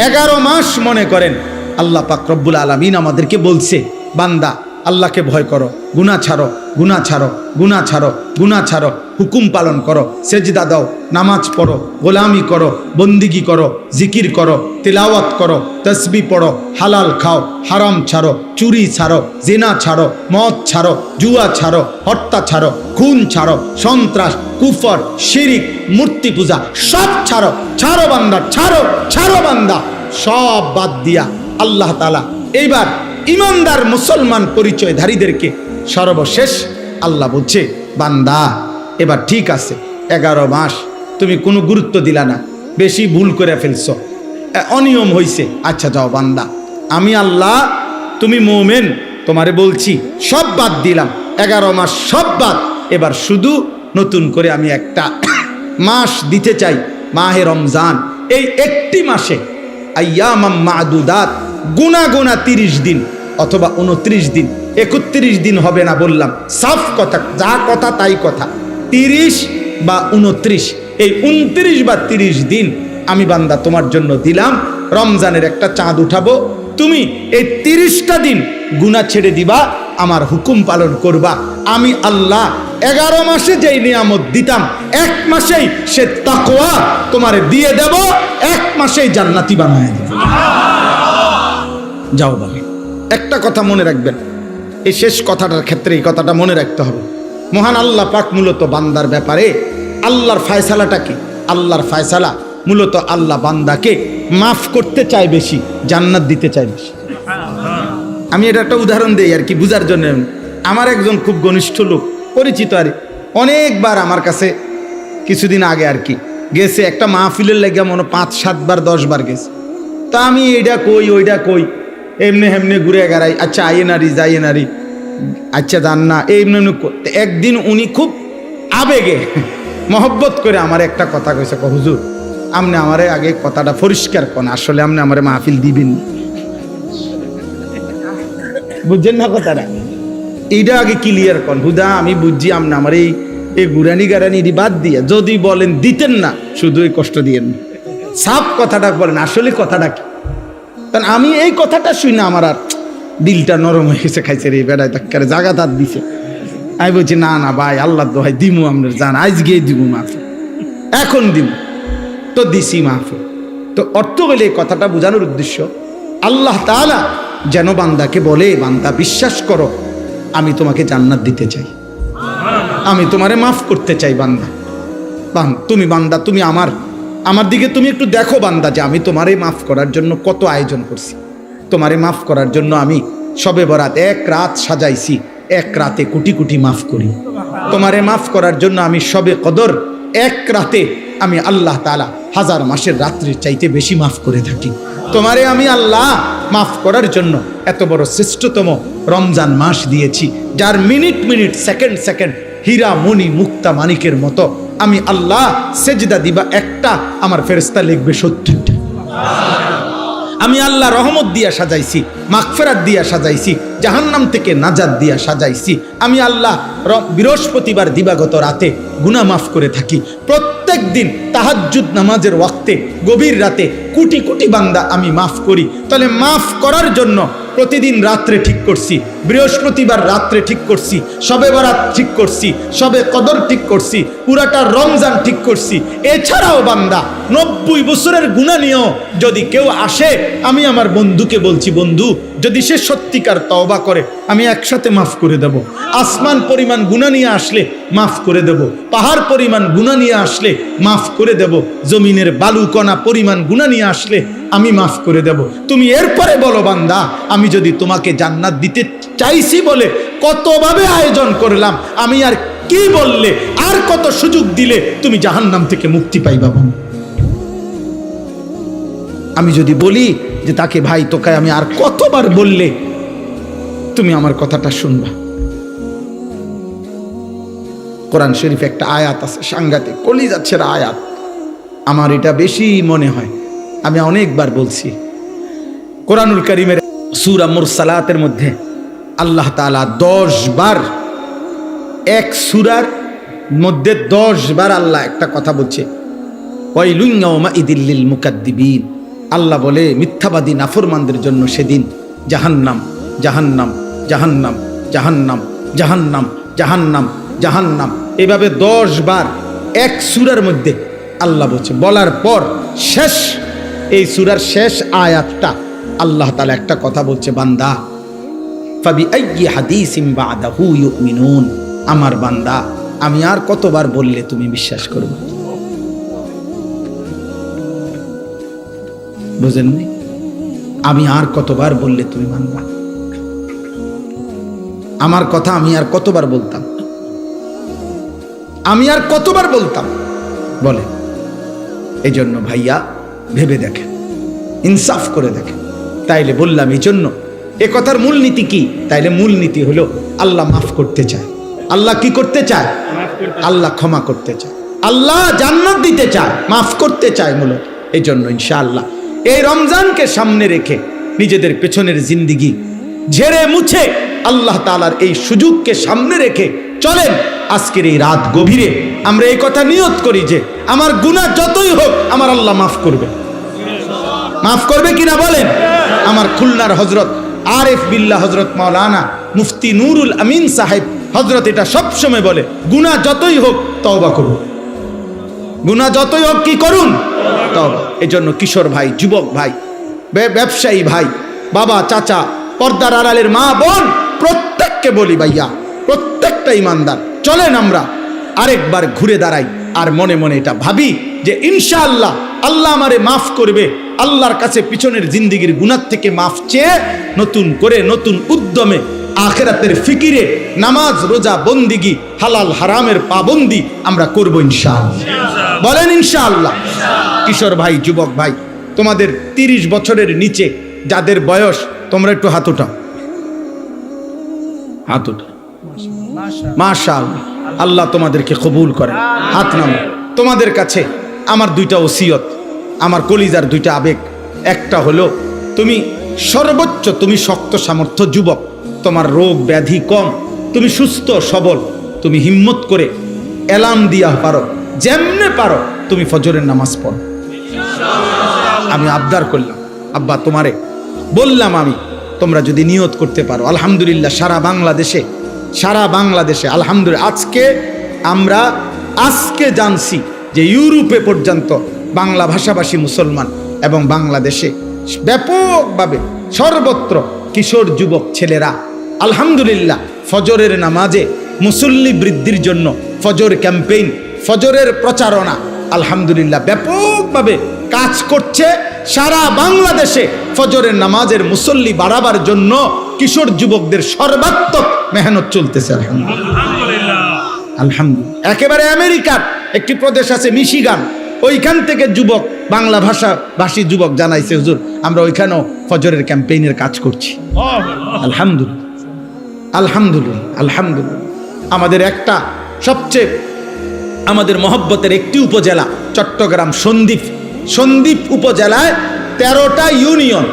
Speaker 1: 11 মাস মনে করেন আল্লাহ পাক রব্বুল আলামিন আমাদেরকে বলছে বান্দা আল্লাহকে ভয় করো, গুনাহ ছাড়ো, গুনাহ ছাড়ো, গুনাহ ছাড়ো, গুনাহ ছাড়ো, হুকুম পালন করো, সেজদা দাও, নামাজ পড়ো, গোলামি করো, বন্দিগি করো, জিকির করো, তিলাওয়াত করো, তসবিহ পড়ো, হালাল খাও, হারাম ছাড়ো, চুরি ছাড়ো, জিনা ছাড়ো, মদ ছাড়ো, জুয়া ছাড়ো, হত্যা ছাড়ো, খুন ছাড়ো, সন্ত্রাস, কুফর, শিরিক, মূর্তি পূজা সব ছাড়ো। ছাড়ো বান্দা, ছাড়ো, ছাড়ো বান্দা, সব বাদ দিয়া আল্লাহ তাআলা এইবার ইমানদার মুসলমান পরিচয়ধারীদেরকে সর্বশেষ আল্লাহ বলছে বান্দা এবার ঠিক আছে, 11 মাস তুমি কোনো গুরুত্ব দিলা না, বেশি ভুল করে ফেলছো, অনিয়ম হইছে, আচ্ছা যাও বান্দা, আমি আল্লাহ, তুমি মুমিন, তোমারে বলছি সব বাদ দিলাম, 11 মাস সব বাদ, এবার শুধু নতুন করে আমি একটা মাস দিতে চাই, মাহে রমজান। এই একটি মাসে আইয়ামাম মাদুদাত, গুনা গুনা 30 দিন অথবা 29 দিন, 31 দিন হবে না বললাম, সাফ কথা, যা কথা তাই কথা, 30 বা 29, এই 29 বা 30 দিন আমি বান্দা তোমার জন্য দিলাম। রমজানের একটা চাঁদ উঠাবো, তুমি এই 30টা দিন গুনাহ ছেড়ে দিবা, আমার হুকুম পালন করবা। আমি আল্লাহ 11 মাসে যেই নিয়ামত দিতাম, 1 মাসেই সে তাকওয়া তোমারে দিয়ে দেব, 1 মাসেই জান্নাতি বানায় দেব। যাও বাবা, একটা কথা মনে রাখবেন, এই শেষ কথাটার ক্ষেত্রে এই কথাটা মনে রাখতে হবে। মহান আল্লাহ পাক মূলত বান্দার ব্যাপারে, আল্লাহর ফয়সালাটা কি? আল্লাহর ফয়সালা মূলত আল্লাহ বান্দাকে মাফ করতে চায় বেশি, জান্নাত দিতে চায় বেশি। আমি এটা একটা উদাহরণ দেই আর কি বুঝার জন্য। আমার একজন খুব ঘনিষ্ঠ লোক, পরিচিত আর অনেকবার আমার কাছে কিছুদিন আগে আর কি গেছে, একটা মাহফিলের লেগে মনে 5-7 বার 10 বার গেছে। তা আমি এইটা কই ওইটা কই, এমনি হেমনে ঘুরে গেড়াই, আচ্ছা আইয়ে নারী যাইয়ে নারী, আচ্ছা জান না, এমনি একদিন উনি খুব আবেগে মহব্বত করে আমার একটা কথা কইছে, হুজুর আপনি আমারে আগে কথাটা পরিষ্কার করেন, আসলে আপনি আমারে মাহফিল দিবেন, বুঝছেন না কথাটা? এইটা আগে ক্লিয়ার করেন। হুদা আমি বুঝছি আপনি আমার এই গুরানি গারানি বাদ দিয়ে যদি বলেন দিতেন না, শুধু এই কষ্ট দিয়েন না, সাফ কথাটা বলেন, আসলে কথাটা কি? কারণ আমি এই কথাটা শুই না আমার আর দিলটা নরম হয়ে গেছে, খাইছে রে বেড়ায় তাক্কারে জাগা তার দিছে। আমি বলছি না না ভাই, আল্লাহ দোহাই দিমু, আপনার জান আজ গিয়ে দিব মাহফিল, এখন দিব তো দিছি মাহফিল। তো অর্থ হলে এই কথাটা বোঝানোর উদ্দেশ্য, আল্লাহ তাআলা যেন বান্দাকে বলে, বান্দা বিশ্বাস করো আমি তোমাকে জান্নাত দিতে চাই, আমি তোমারে মাফ করতে চাই। বান্দা তুমি বান্দা, তুমি আমার দিকে তুমি একটু দেখো বান্দা, যে আমি তোমারে মাফ করার জন্য কত আয়োজন করছি। তোমারে মাফ করার জন্য আমি শবে বরাত 1 রাত সাজাইছি, 1 রাতে কোটি কোটি মাফ করি। তোমারে মাফ করার জন্য আমি শবে কদর 1 রাতে আমি আল্লাহ তাআলা 1000 মাসের রাত্রির চাইতে বেশি মাফ করে থাকি। তোমারে আমি আল্লাহ মাফ করার জন্য এত বড় শ্রেষ্ঠতম রমজান মাস দিয়েছি, যার মিনিট মিনিট সেকেন্ড সেকেন্ড হীরা মণি মুক্তা মানিকের মতো আমি আল্লাহ সেজদা দিবা একটা, আমার ফেরেশতা লিখবে 70টা। আমি আল্লাহ রহমত দিয়া সাজাইছি, মাগফিরাত দিয়া সাজাইছি, জাহান্নাম থেকে নাজাত দিয়া সাজাইছি। আমি আল্লাহ বৃহস্পতিবার দিবাগত রাতে গুনাহ মাফ করে থাকি। প্রত্যেক দিন তাহাজ্জুদ নামাজের ওয়াক্তে গভীর রাতে কোটি কোটি বান্দা আমি মাফ করি। তাহলে মাফ করার জন্য প্রতিদিন রাত্রে ঠিক করছি, বৃহস্পতিবার রাত্রে ঠিক করছি, শবে বরাত ঠিক করছি, শবে কদর ঠিক করছি, পুরাটা রমজান ঠিক করছি। এছাড়াও বান্দা 90 বছরের গুনাহ নিয়েও যদি কেউ আসে, আমি আমার বন্ধুকে বলছি, বন্ধু যদি সে সত্যিকার তওবা করে আমি একসাথে মাফ করে দেব। আসমান পরিমাণ গুনাহ নিয়ে আসলে মাফ করে দেব, পাহাড় পরিমাণ গুনাহ নিয়ে আসলে মাফ করে দেব, জমিনের বালুকণা পরিমাণ গুনাহ নিয়ে আসলে আমি মাফ করে দেব। তুমি এরপরে বলো বান্দা, আমি যদি তোমাকে জান্নাত দিতে চাইছি বলে কতভাবে আয়োজন করলাম, আমি আর কি বললে, আর কত সুযোগ দিলে তুমি জাহান্নাম থেকে মুক্তি পাইবা? আমি যদি বলি যে তাকে ভাই তোকে আমি আর কতবার বললে তুমি আমার কথাটা শুনবা? কোরআন শরীফে একটা আয়াত আছে, সাংঘাতিক কলিজাচ্ছের আয়াত, আমার এটা বেশি মনে হয়, আমি অনেকবার বলছি। কোরআনুল কারীমের সূরা মুরসালাতের মধ্যে আল্লাহ তাআলা 10 বার, এক সূরার মধ্যে 10 বার আল্লাহ একটা কথা বলছে, ওয়াইলুন ইয়াউমাইযিল লিল মুকাদ্দিবিন। আল্লাহ বলে মিথ্যাবাদী নাফরমানদের জন্য সেদিন জাহান্নাম, জাহান্নাম, জাহান্নাম, জাহান্নাম, জাহান্নাম, জাহান্নাম, জাহান্নাম, এভাবে 10 বার এক সূরার মধ্যে আল্লাহ বলছে। বলার পর শেষ, এই সূরার শেষ আয়াতটা আল্লাহ তাআলা একটা কথা বলছে, বান্দা ফাবিআইয়ি হাদিসিম বাদাহু ইউমিনুন, আমার বান্দা আমি আর কতবার বললে তুমি বিশ্বাস করবে? বুঝেননি? আমি আর কতবার বললে তুমি মানবা? আমার কথা আমি আর কতবার বলতাম, আমি আর কতবার বলতাম বলে? এই জন্য ভাইয়া ভেবে দেখেন, ইনসাফ করে দেখেন। তাইলে বললাম এই জন্য এ কথার মূলনীতি কি? তাইলে মূলনীতি হলো আল্লাহ মাফ করতে চায়। আল্লাহ কি করতে চায়? আল্লাহ ক্ষমা করতে চায়, আল্লাহ জান্নাত দিতে চায়, মাফ করতে চায় মূলত। এই জন্য ইনশাআল্লাহ এই রমজানকে সামনে রেখে নিজেদের পেছনের জিন্দিগি ঝেড়ে মুছে আল্লাহ তাআলার এই সুযোগকে সামনে রেখে চলেন। আজকের এই রাত গভীরে আমরা এই কথা নিয়ত করি যে আমার গুনাহ যতই হোক আমার আল্লাহ মাফ করবে। মাফ করবে কিনা বলেন? আমার খুলনার হযরত আরিফ বিল্লাহ হযরত মাওলানা মুফতি নুরুল আমিন সাহেব হযরত এটা সবসময় বলে, গুনাহ যতই হোক তওবা করুন, গুনাহ যতই হোক কি করুন? তওবা। এই জন্য কিশোর ভাই, যুবক ভাই, ব্যবসায়ী ভাই, বাবা, চাচা, পর্দার আড়ালের মা বোন, প্রত্যেককে বলি ভাইয়া, প্রত্যেকটা ইমানদার, চলেন আমরা আরেকবার ঘুরে দাঁড়াই আর মনে মনে এটা ভাবি যে ইনশাআল্লাহ আল্লাহ আমারে মাফ করবে। আল্লাহর কাছে পিছনের জিন্দিগির গুনাহ থেকে মাফ চেয়ে নতুন করে নতুন উদ্যমে আখিরাতের ফিকিরে নামাজ, রোজা, বন্দিগি, হালাল হারামের পাবন্দি আমরা করব ইনশাআল্লাহ। বলেন ইনশাআল্লাহ। কিশোর ভাই, যুবক ভাই, তোমাদের 30 বছরের নিচে যাদের বয়স, তোমরা একটু হাত উঠাও, হাত উঠাও। মাশাআল্লাহ, আল্লাহ তোমাদেরকে কবুল করে। হাত নামো। তোমাদের কাছে আমার 2টা ওসিয়ত, আমার কলিজার 2টা আবেগ। একটা হলো তুমি সর্বোচ্চ, তুমি শক্ত সামর্থ্য যুবক, তোমার রোগ ব্যাধি কম, তুমি সুস্থ সবল, তুমি হিম্মত করে এলাম দিয়া পারো, যেমনে পারো তুমি ফজরের নামাজ পড়ো। আমি আবদার করলাম, আব্বা তোমারে বললাম, আমি তোমরা যদি নিয়ত করতে পারো, আলহামদুলিল্লাহ সারা বাংলাদেশে আলহামদুলিল্লাহ আজকে জানছি যে ইউরোপে পর্যন্ত বাংলা ভাষাভাষী মুসলমান এবং বাংলাদেশে ব্যাপকভাবে সর্বত্র কিশোর যুবক ছেলেরা আলহামদুলিল্লাহ ফজরের নামাজে মুসল্লি বৃদ্ধির জন্য ফজর ক্যাম্পেইন, ফজরের প্রচারণা আলহামদুলিল্লাহ ব্যাপকভাবে কাজ করছে। সারা বাংলাদেশে ফজরের নামাজের মুসল্লি বাড়াবার জন্য কিশোর যুবকদের সর্বাত্মক মেহনত চলতেছে আলহামদুলিল্লাহ। আলহামদুলিল্লাহ। একেবারে আমেরিকার একটি প্রদেশ আছে মিশিগান, ওইখান থেকে যুবক, বাংলা ভাষী যুবক জানাইছে, হুজুর আমরা ওইখানেও ফজরের ক্যাম্পেইনের কাজ করছি। আলহামদুলিল্লাহ, আলহামদুলিল্লাহ, আলহামদুলিল্লাহ। আমাদের একটা সবচেয়ে আমাদের মহব্বতের একটি উপজেলা চট্টগ্রাম সন্দ্বীপ উপজেলায় 13টা ইউনিয়ন,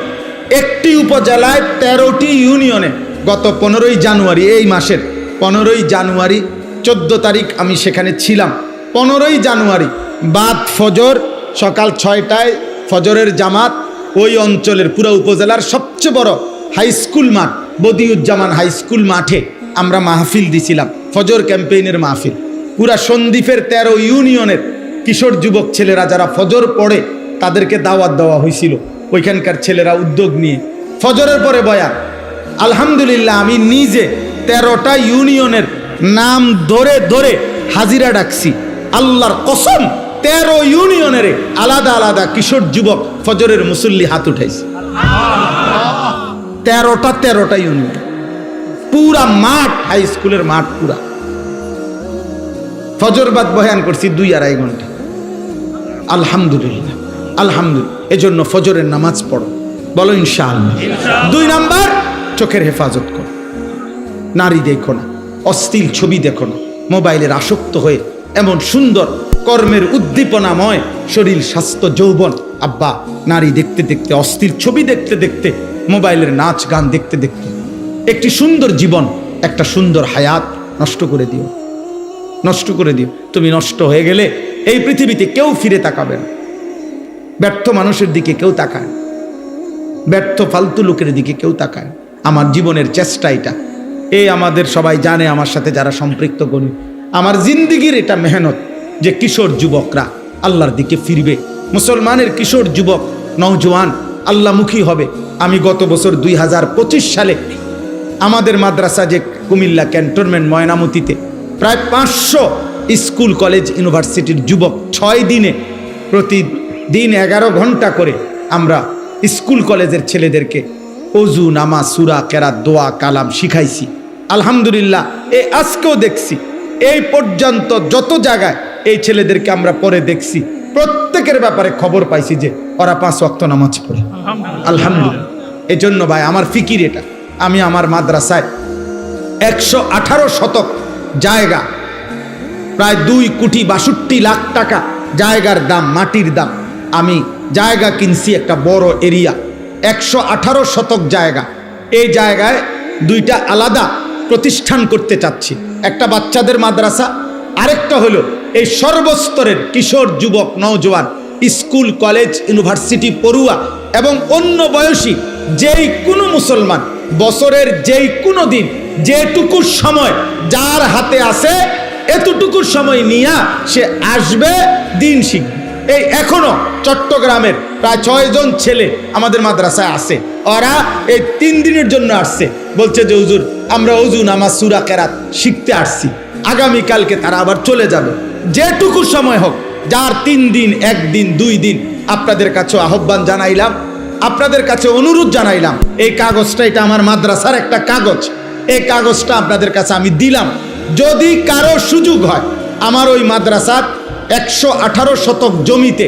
Speaker 1: একটি উপজেলায় 13টি ইউনিয়নে গত 15ই জানুয়ারি, এই মাসের 15ই জানুয়ারি 14 তারিখ আমি সেখানে ছিলাম। 15ই জানুয়ারি বাদ ফজর সকাল 6টায় ফজরের জামাত, ওই অঞ্চলের পুরো উপজেলার সবচেয়ে বড় হাই স্কুল মাঠ বদিউজ্জামান হাই স্কুল মাঠে আমরা মাহফিল দিছিলাম, ফজর ক্যাম্পেইনের মাহফিল। পুরা সন্দ্বীপের 13 ইউনিয়নের কিশোর যুবক ছেলেরা যারা ফজর পড়ে তাদেরকে দাওয়াত দেওয়া হয়েছিল। ওইখানকার ছেলেরা উদ্যোগ নিয়ে ফজরের পরে বয়ান। আলহামদুলিল্লাহ আমি নিজে 13টা ইউনিয়নের নাম ধরে ধরে হাজিরা ডাকছি। আল্লাহর কসম 13 ইউনিয়নের আলাদা আলাদা কিশোর যুবক ফজরের মুসল্লি হাত উঠাইছে। 13টা ইউনিয়ন, পুরা মাঠ, হাই স্কুলের মাঠ পুরা। ফজর বাদ বয়ান করছি 2-2.5 ঘন্টা। আলহামদুলিল্লাহ, আলহামদুলিল্লাহ। এজন্য ফজরের নামাজ পড়ো, বলো ইনশাআল্লাহ। 2 নাম্বার, চোখের হেফাজত করো, নারী দেখো না, অশ্লীল ছবি দেখো না, মোবাইলের আসক্ত হয়ে এমন সুন্দর কর্মের উদ্দীপনাময় শরীর, স্বাস্থ্য, যৌবন, আব্বা নারী দেখতে দেখতে, অশ্লীল ছবি দেখতে দেখতে, মোবাইলের নাচ গান দেখতে দেখতে একটি সুন্দর জীবন, একটা সুন্দর হায়াত নষ্ট করে দিও, নষ্ট করে দিও। তুমি নষ্ট হয়ে গেলে এই পৃথিবীতে কেউ ফিরে তাকাবে না। ব্যর্থ মানুষের দিকে কেউ তাকায়, ব্যর্থ ফালতু লোকের দিকে কেউ তাকায়। আমার জীবনের চেষ্টা এটা, এই আমাদের সবাই জানে, আমার সাথে যারা সম্পৃক্ত করি, আমার জিন্দিগির এটা মেহনত যে কিশোর যুবকরা আল্লাহর দিকে ফিরবে, মুসলমানের কিশোর যুবক নওজোয়ান আল্লাহমুখী হবে। আমি গত বছর 2025 সালে আমাদের মাদ্রাসা যে কুমিল্লা ক্যান্টনমেন্ট ময়নামতিতে প্রায় 500 স্কুল কলেজ ইউনিভার্সিটির যুবক 6 দিনে প্রতিদিন 11 ঘন্টা করে আমরা স্কুল কলেজের ছেলেদেরকে ওযু, নামাজ, সূরা, কেরাত, দোয়া, কালাম শিখাইছি। আলহামদুলিল্লাহ, এই আজকেও দেখছি, এই পর্যন্ত যত জায়গায় এই ছেলেদেরকে আমরা পরে দেখছি, প্রত্যেকের ব্যাপারে খবর পাইছি যে ওরা 5 ওয়াক্ত নামাজ পড়ে। আলহামদুলিল্লাহ। এই জন্য ভাই আমার ফিকির এটা, আমি আমার মাদ্রাসায় 118 শতক জায়গা প্রায় 2,62,00,000 টাকা জায়গার দাম, মাটির দাম। আমি জায়গা কিনছি একটা বড় এরিয়া, 118 শতক জায়গা। এই জায়গায় 2টা আলাদা প্রতিষ্ঠান করতে চাচ্ছি, একটা বাচ্চাদের মাদ্রাসা, আরেকটা হলো এই সর্বস্তরের কিশোর, যুবক, নওজোয়ান, স্কুল, কলেজ, ইউনিভার্সিটি পড়ুয়া এবং অন্য বয়সী যেই কোনো মুসলমান বছরের যেই কোনো দিন যেটুকু সময় যার হাতে আছে এতটুকু সময় নিয়ে সে আসবে, দিন শিখবে। এই এখনো চট্টগ্রামের প্রায় 6 জন ছেলে আমাদের মাদ্রাসায় আছে। ওরা এই 3 দিনের জন্য আসছে, বলছে যে হুজুর আমরা ওযু নামাজ সূরা কেরাত শিখতে আসছি, আগামীকালকে তারা আবার চলে যাবে। যেটুকু সময় হোক, যার 3 দিন, 1 দিন, 2 দিন, আপনাদের কাছে আহ্বান জানাইলাম, আপনাদের কাছে অনুরোধ জানাইলাম। এই কাগজটা, এটা আমার মাদ্রাসার একটা কাগজ, এই কাগজটা আপনাদের কাছে আমি দিলাম। যদি কারো সুযোগ হয়, আমার ওই মাদ্রাসার 118 শতক জমিতে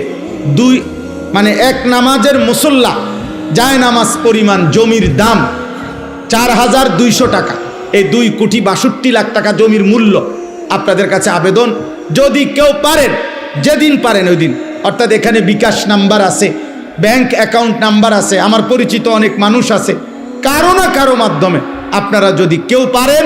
Speaker 1: এক নামাজের মুসল্লা যায় নামাজ পরিমাণ জমির দাম 4,200 টাকা। এই 2,62,00,000 টাকা জমির মূল্য। আপনাদের কাছে আবেদন, যদি কেউ পারেন, যেদিন পারেন ওই দিন, অর্থাৎ এখানে বিকাশ নাম্বার আছে, ব্যাংক অ্যাকাউন্ট নাম্বার আছে, আমার পরিচিত অনেক মানুষ আছে, কারো না কারো মাধ্যমে আপনারা যদি কেউ পারেন